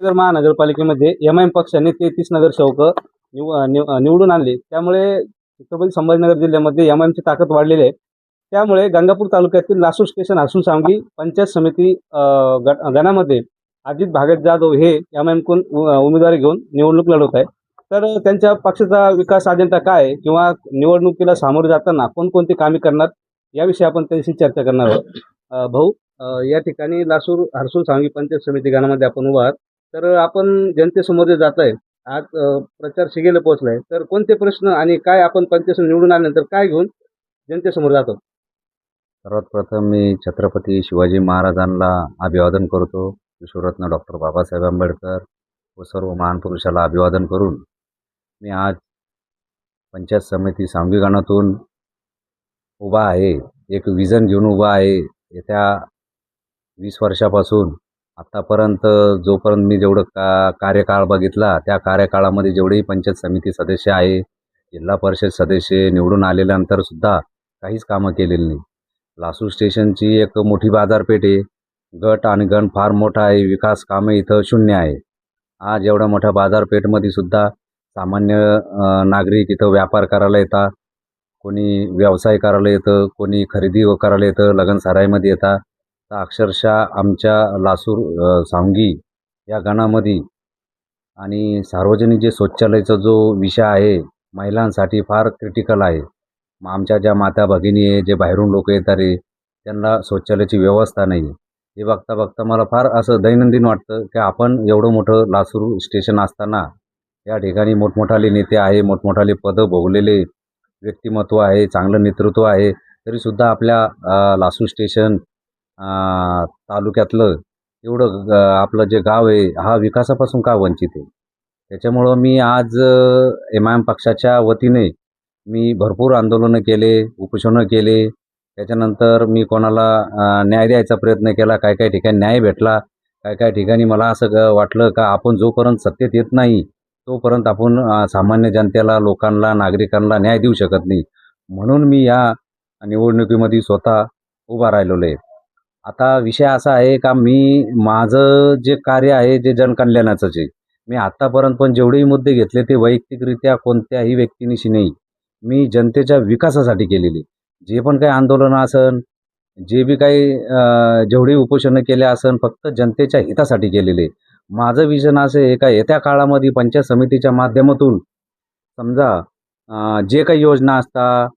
नगर महानगरपालिकेमध्ये M-I-M पक्षाने 33 नगरसेवक निवडून आणले. त्यामुळे छत्रपती संभाजीनगर जिल्ह्यामध्ये एम-आय-एमची ताकद वाढलेली आहे. त्यामुळे गंगापूर तालुक्यातील लासूर स्टेशन हर्सूल-सांगवी पंचायत समिती गणामध्ये अजित भागत जाधव हे एम-आय-एमकडून उमेदवारी घेऊन निवडणूक लढवत आहे. तर त्यांच्या पक्षाचा विकास अजेंडा काय आहे किंवा निवडणुकीला सामोरे जाताना कोणकोणती कामे करणार याविषयी आपण त्यांच्याशी चर्चा करणार आहोत. भाऊ, या ठिकाणी लासूर हर्सूल-सांगवी पंचायत समिती गणामध्ये आपण उभा आहात. तर आपण जनतेसमोर जे जात आहे आज प्रचार शिगेला पोहोचलाय, तर कोणते प्रश्न आणि काय आपण पंचायत निवडून आल्यानंतर काय घेऊन जनतेसमोर जातो? सर्वात प्रथम मी छत्रपती शिवाजी महाराजांना अभिवादन करतो. विश्वरत्न डॉक्टर बाबासाहेब आंबेडकर व सर्व महान पुरुषाला अभिवादन करून मी आज पंचायत समिती सांगवी गणातून उभा आहे. एक विजन घेऊन उभा आहे. येत्या 20 वर्षापासून आत्तापर्यंत जोपर्यंत मी जेवढं कार्यकाळ बघितला, त्या कार्यकाळामध्ये जेवढेही पंचायत समिती सदस्य आहे, जिल्हा परिषद सदस्य निवडून आल्यानंतरसुद्धा काहीच कामं केलेली नाही. लासूर स्टेशनची एक मोठी बाजारपेठ आहे. गट आणि गण फार मोठा आहे. विकास कामे इथं शून्य आहे. आज एवढ्या मोठ्या बाजारपेठमध्ये सुद्धा सामान्य नागरिक इथं व्यापार करायला येतात. कोणी व्यवसाय करायला येतं, कोणी खरेदी करायला येतं, लग्नसराईमध्ये येतात. तर अक्षरशः आमच्या लासूर सांगवी या गणामध्ये आणि सार्वजनिक जे शौचालयाचा जो विषय आहे महिलांसाठी फार क्रिटिकल आहे. मग आमच्या ज्या माता भगिनी आहे, जे बाहेरून लोक येतात रे, त्यांना शौचालयाची व्यवस्था नाही आहे. हे बघता बघता मला फार असं दैनंदिन वाटतं की आपण एवढं मोठं लासूर स्टेशन असताना या ठिकाणी मोठमोठाले नेते आहे, मोठमोठाले पदं भोगलेले व्यक्तिमत्व आहे, चांगलं नेतृत्व आहे, तरीसुद्धा आपल्या लासूर स्टेशन तालुक्यातलं एवढं आपलं जे गाव आहे हा विकासापासून का वंचित आहे. त्याच्यामुळं मी आज एम-आय-एम पक्षाच्या वतीने मी भरपूर आंदोलनं केले, उपोषणं केले. त्याच्यानंतर मी कोणाला न्याय द्यायचा प्रयत्न केला. काही काही ठिकाणी न्याय भेटला, काही काही ठिकाणी मला असं वाटलं का आपण जोपर्यंत सत्तेत येत नाही तोपर्यंत आपण सामान्य जनतेला, लोकांना, नागरिकांना न्याय देऊ शकत नाही. म्हणून मी या निवडणुकीमध्ये स्वतः उभा राहिलेलो आहे. आता विषय असा आहे का माझं जे कार्य आहे जे जनकल्याणाचंच आहे. मी आत्तापर्यंत पण जेवढेही मुद्दे घेतले ते वैयक्तिकरित्या कोणत्याही व्यक्तीनिशी नाही, मी जनतेच्या विकासासाठी केलेली. जे पण काही आंदोलनं असन, जे बी काही जेवढी उपोषणं केले असन, फक्त जनतेच्या हितासाठी केलेले. माझं विजन असं आहे का येत्या काळामध्ये पंचायत समितीच्या माध्यमातून समजा जे काही योजना असतात,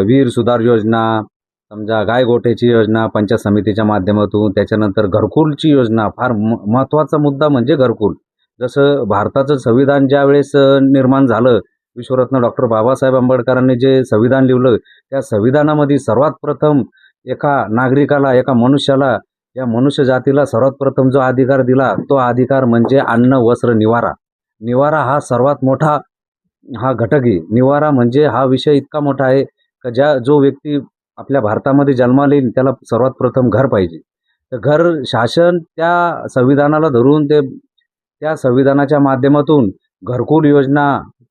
विहीर सुधार योजना, समजा गाय गोठ्याची योजना पंचायत समितीच्या माध्यमातून, त्याच्यानंतर घरकुलची योजना, फार महत्त्वाचा मुद्दा म्हणजे घरकुल. जसं भारताचं संविधान ज्या वेळेस निर्माण झालं, विश्वरत्न डॉक्टर बाबासाहेब आंबेडकरांनी जे संविधान लिहिलं, त्या संविधानामध्ये सर्वात प्रथम एका नागरिकाला, एका मनुष्याला, या मनुष्य जातीला सर्वात प्रथम जो अधिकार दिला, तो अधिकार म्हणजे अन्न, वस्त्र, निवारा. निवारा हा सर्वात मोठा हा घटक आहे. निवारा म्हणजे हा विषय इतका मोठा आहे का जो व्यक्ती आपल्या भारतामध्ये जन्माला येईल त्याला सर्वात प्रथम घर पाहिजे. तर घर शासन त्या संविधानाला धरून त्या संविधानाच्या माध्यमातून घरकुल योजना,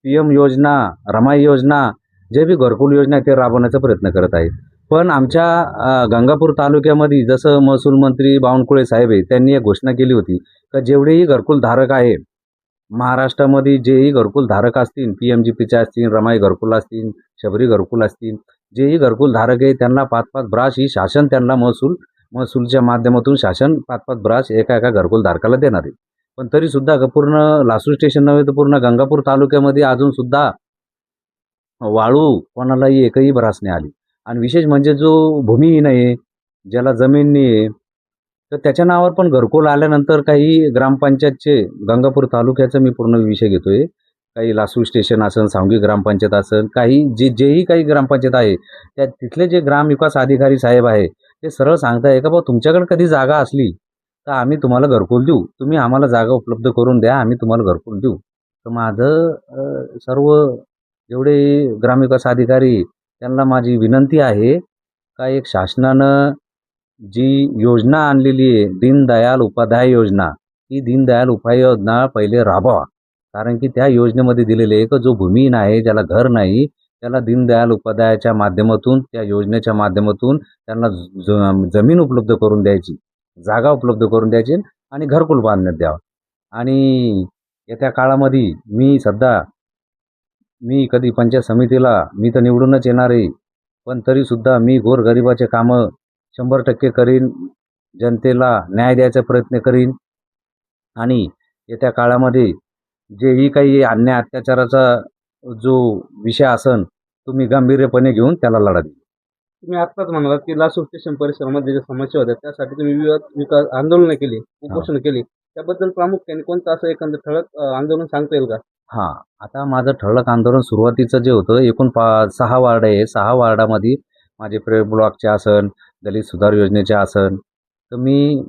PM योजना, रमाई योजना, जे बी घरकुल योजना आहे ते राबवण्याचा प्रयत्न करत आहेत. पण आमच्या गंगापूर तालुक्यामध्ये जसं महसूल मंत्री बावनकुळे साहेब आहे, त्यांनी एक घोषणा केली होती का जेवढेही घरकुल धारक आहे महाराष्ट्रामध्ये, जेही घरकुल धारक असतील, PMGPचे असतील, रमाई घरकुल असतील, शबरी घरकुल असतील, जेही घरकुल धारक आहे त्यांना 5-5 ब्रास ही शासन त्यांना महसूलच्या माध्यमातून शासन 5-5 ब्रास एका एका घरकुल धारकाला देणार आहे. पण तरीसुद्धा पूर्ण लासूर स्टेशन नव्हे तर पूर्ण गंगापूर तालुक्यामध्ये अजूनसुद्धा वाळू कोणालाही एकही ब्रास नाही आली. आणि विशेष म्हणजे जो भूमिहीन आहे, ज्याला जमीन नाही आहे, तर त्याच्या नावावर पण घरकुल आल्यानंतर काही ग्रामपंचायतचे, गंगापूर तालुक्याचा मी पूर्ण विषय घेतोय, काही लासूर स्टेशन असेल, सांगवी ग्रामपंचायत असेल, काही जेही काही ग्रामपंचायत आहे, त्या तिथले जे ग्रामविकास अधिकारी साहेब आहे ते सरळ सांगताय का बा तुमच्याकडे कधी जागा असली तर आम्ही तुम्हाला घरकुल देऊ, तुम्ही आम्हाला जागा उपलब्ध करून द्या, आम्ही तुम्हाला घरकुल देऊ. तर माझं सर्व जेवढे ग्रामविकास अधिकारी त्यांना माझी विनंती आहे का एक शासनानं जी योजना आणलेली आहे दीनदयाल उपाध्याय योजना, ही दीनदयाल उपाध्याय योजना पहिले राबवा. कारण की त्या योजनेमध्ये दिलेले आहे की जो भूमिहीन आहे, ज्याला घर नाही, त्याला दीनदयाल उपाध्यायाच्या माध्यमातून, त्या योजनेच्या माध्यमातून त्यांना जमीन उपलब्ध करून द्यायची, जागा उपलब्ध करून द्यायची आणि घरकुल बांधण्यात द्यावा. आणि येत्या काळामध्ये मी कधी पंचायत समितीला मी तर निवडूनच येणार आहे, पण तरीसुद्धा मी गोरगरिबाचे कामं 100% करीन, जनतेला न्याय द्यायचा प्रयत्न करीन आणि येत्या काळामध्ये जेही काही अन्याय अत्याचाराचा जो विषय असन तो मी गांभीर्यपणे घेऊन त्याला लढा देईन. तुम्ही आत्ताच म्हणालात की लासूर स्टेशन परिसरामध्ये ज्या समस्या होत्या त्यासाठी तुम्ही विकास आंदोलनं केली, उपोषण केली. त्याबद्दल प्रामुख्याने कोणतं असं एखादं ठळक आंदोलन सांगता येईल का? हां, आता माझं ठळक आंदोलन सुरुवातीचं जे होतं एकूण 6 वार्ड आहे. 6 वार्डामध्ये माझे प्रयोग ब्लॉकचे असन, दलित सुधार योजनेचे असन, तर मी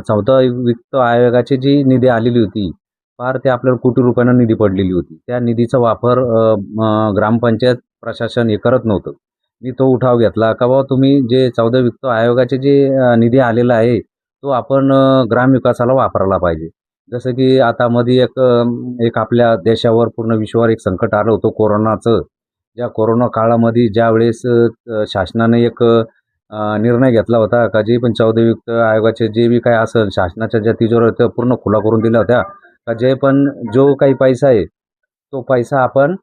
14 वित्त आयोगाची जी निधी आलेली होती, फार ते आपल्याला कोटी रुपयांना निधी पडलेली होती. त्या निधीचा वापर ग्रामपंचायत प्रशासन हे करत नव्हतं. मी तो उठाव घेतला का बाबा तुम्ही जे 14 वित्त आयोगाचे जे निधी आलेला आहे, तो आपण ग्रामविकासाला वापरायला पाहिजे. जसं की आता मध्ये एक आपल्या देशावर पूर्ण विश्वावर एक संकट आलं होतं कोरोनाचं. ज्या कोरोना काळामध्ये ज्यावेळेस शासनाने एक निर्णय घेतला होता का जे पण 14 वित्त आयोगाचे जे बी काही असेल शासनाच्या ज्या तिजोऱ्या होत्या पूर्ण खुला करून दिल्या होत्या का जे पण जो काही पैसा आहे तो पैसा आपण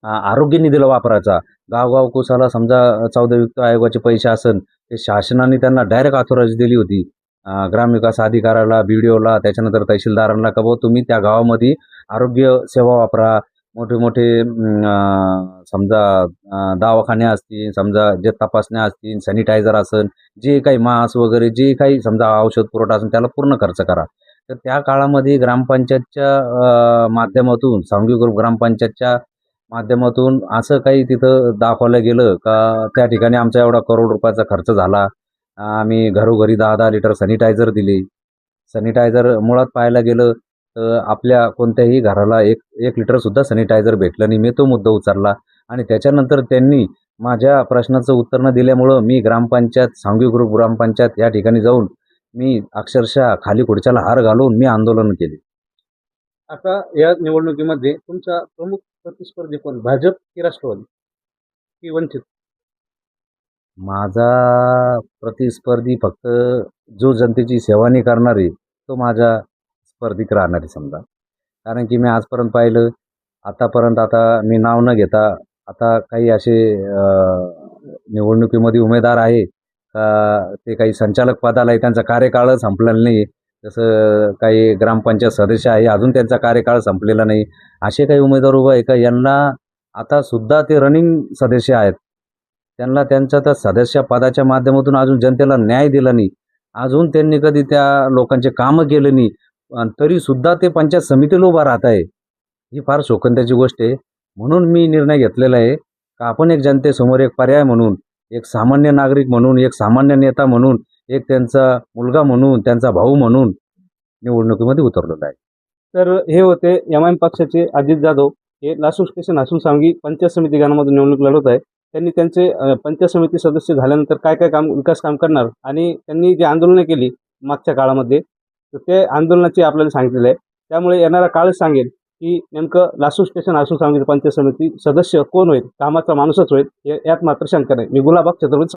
आरोग्य निधीला वापरायचा. गावगाव कुसाला समजा 14 वित्त आयोगाचे पैसे असेल ते शासनाने त्यांना डायरेक्ट ऑथॉरायझ दिली होती. ग्रामविकास अधिकाऱ्याला, BDOला, त्याच्यानंतर तहसीलदारांना का बुवा तुम्ही त्या गावामध्ये आरोग्य सेवा वापरा. मोठे-मोठे समजा दवाखाने असतील, समजा जे तपासण्या असतील, सॅनिटायझर असेल, जे काही मास्क वगैरे जे काही समजा औषध पुरवठा असेल त्याला पूर्ण खर्च करा. तर त्या काळामध्ये ग्रामपंचायतच्या माध्यमातून सांघिक ग्रामपंचायतच्या माध्यमातून असं काही तिथं दाखवलं गेलं का त्या ठिकाणी आमचा एवढा करोड रुपयाचा खर्च झाला. आम्ही घरोघरी 10-10 लिटर सॅनिटायझर दिले. सॅनिटायझर मुळात पाहायला गेलं तर आपल्या कोणत्याही घराला एक लिटरसुद्धा सॅनिटायझर भेटलं नाही. मी तो मुद्दा उचलला आणि त्याच्यानंतर त्यांनी माझ्या प्रश्नाचं उत्तर न दिल्यामुळं मी ग्रामपंचायत सांघिक ग्रामपंचायत या ठिकाणी जाऊन मी अक्षरशः खाली खुर्च्याला हार घालून मी आंदोलन केले. आता या निवडणुकीमध्ये तुमचा प्रमुख प्रतिस्पर्धी कोण? भाजप की राष्ट्रवादी की वंचित? माझा प्रतिस्पर्धी फक्त जो जनतेची सेवा नाही करणार आहे, तो माझा स्पर्धिक राहणार आहे समजा. कारण की मी आजपर्यंत पाहिलं, आतापर्यंत आता मी नाव न घेता आता काही असे निवडणुकीमध्ये उमेदवार आहे का ते काही संचालक पदाला आहे, त्यांचा कार्यकाळ संपलेला नाही. जसं काही ग्रामपंचायत सदस्य आहे, अजून त्यांचा कार्यकाळ संपलेला नाही. असे काही उमेदवार उभे आहे का यांना आतासुद्धा ते रनिंग सदस्य आहेत. त्यांना त्यांच्या त्या सदस्य पदाच्या माध्यमातून अजून जनतेला न्याय दिला नाही. अजून त्यांनी कधी त्या लोकांचे कामं केलं नाही. तरीसुद्धा ते पंचायत समितीला उभा राहत आहे. ही फार शोकांत्याची गोष्ट आहे. म्हणून मी निर्णय घेतलेला आहे का आपण एक जनतेसमोर एक पर्याय म्हणून, एक सामान्य नागरिक म्हणून, एक सामान्य नेता म्हणून, एक त्यांचा मुलगा म्हणून, त्यांचा भाऊ म्हणून निवडणुकीमध्ये उतरलेला आहे. तर हे होते MIM पक्षाचे अजित जाधव. हे लासूर स्टेशन हसूनसांगी पंचायत समिती गणामधून निवडणूक लढवत आहे. त्यांनी त्यांचे पंचायत समिती सदस्य झाल्यानंतर काय काय विकास काम करणार आणि त्यांनी जे आंदोलनं केली मागच्या काळामध्ये तर ते आंदोलनाचे आपल्याला सांगितलेलं आहे. त्यामुळे येणारा काळच सांगेल की नेमकं लासूर स्टेशन हसूनसांगी पंचायत समिती सदस्य कोण होईल, कामाचा माणूसच होईल यात मात्र शंका नाही. मी गुलाबबाग छत्रपती